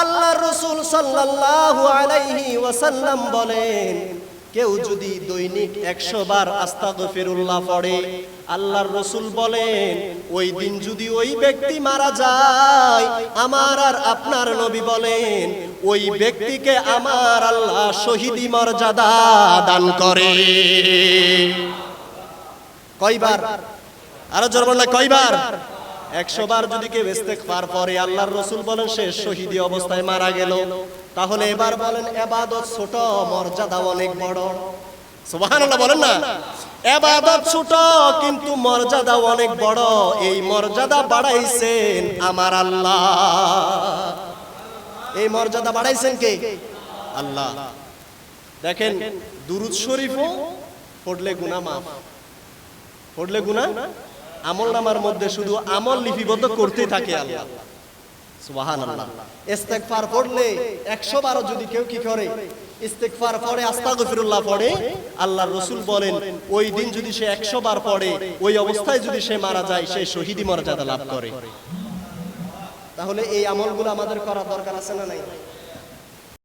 আল্লাহর রাসূল সাল্লাল্লাহু আলাইহি ওয়াসাল্লাম বলেন, কেউ যদি দৈনিক 100 বার আস্তাগফিরুল্লাহ পড়ে, আল্লাহর রাসূল বলেন ওই দিন যদি ওই ব্যক্তি মারা যায়, আমার আর আপনার নবী বলেন ওই ব্যক্তিকে আমার আল্লাহ শহীদি মর্যাদা দান করে। কয়বার? আরো জোরে বলেন, কয়বার? 100 বার যদি কেউ ইস্তেগফার পড়ে, আল্লাহর রাসূল বলেন সে শহীদি অবস্থায় মারা গেল। তাহলে এবার বলেন, ইবাদত ছোট, মর্যাদা অনেক বড়। সুবহানাল্লাহ বলেন না? ইবাদত ছোট কিন্তু মর্যাদা অনেক বড়। এই মর্যাদা বাড়াইছেন আমার আল্লাহ। এই মর্যাদা বাড়াইছেন কে? আল্লাহ। দেখেন, দুরূদ শরীফও পড়লে গুনাহ মাফ, পড়লে গুনাহ, আমলনামার মধ্যে শুধু আমল লিপিবদ্ধ করতে থাকে আল্লাহ। সুবহানাল্লাহ। ইস্তেগফার পড়লে 100 বারও যদি কেউ কি করে, ইস্তেগফার পড়ে, আস্তাগফিরুল্লাহ পড়ে, আল্লাহর রাসূল বলেন ওই দিন যদি সে 100 বার পড়ে, ওই অবস্থায় যদি সে মারা যায়, সে শহীদি মর্যাদা লাভ করে। তাহলে এই আমলগুলো আমাদের করা দরকার আছে না নাই?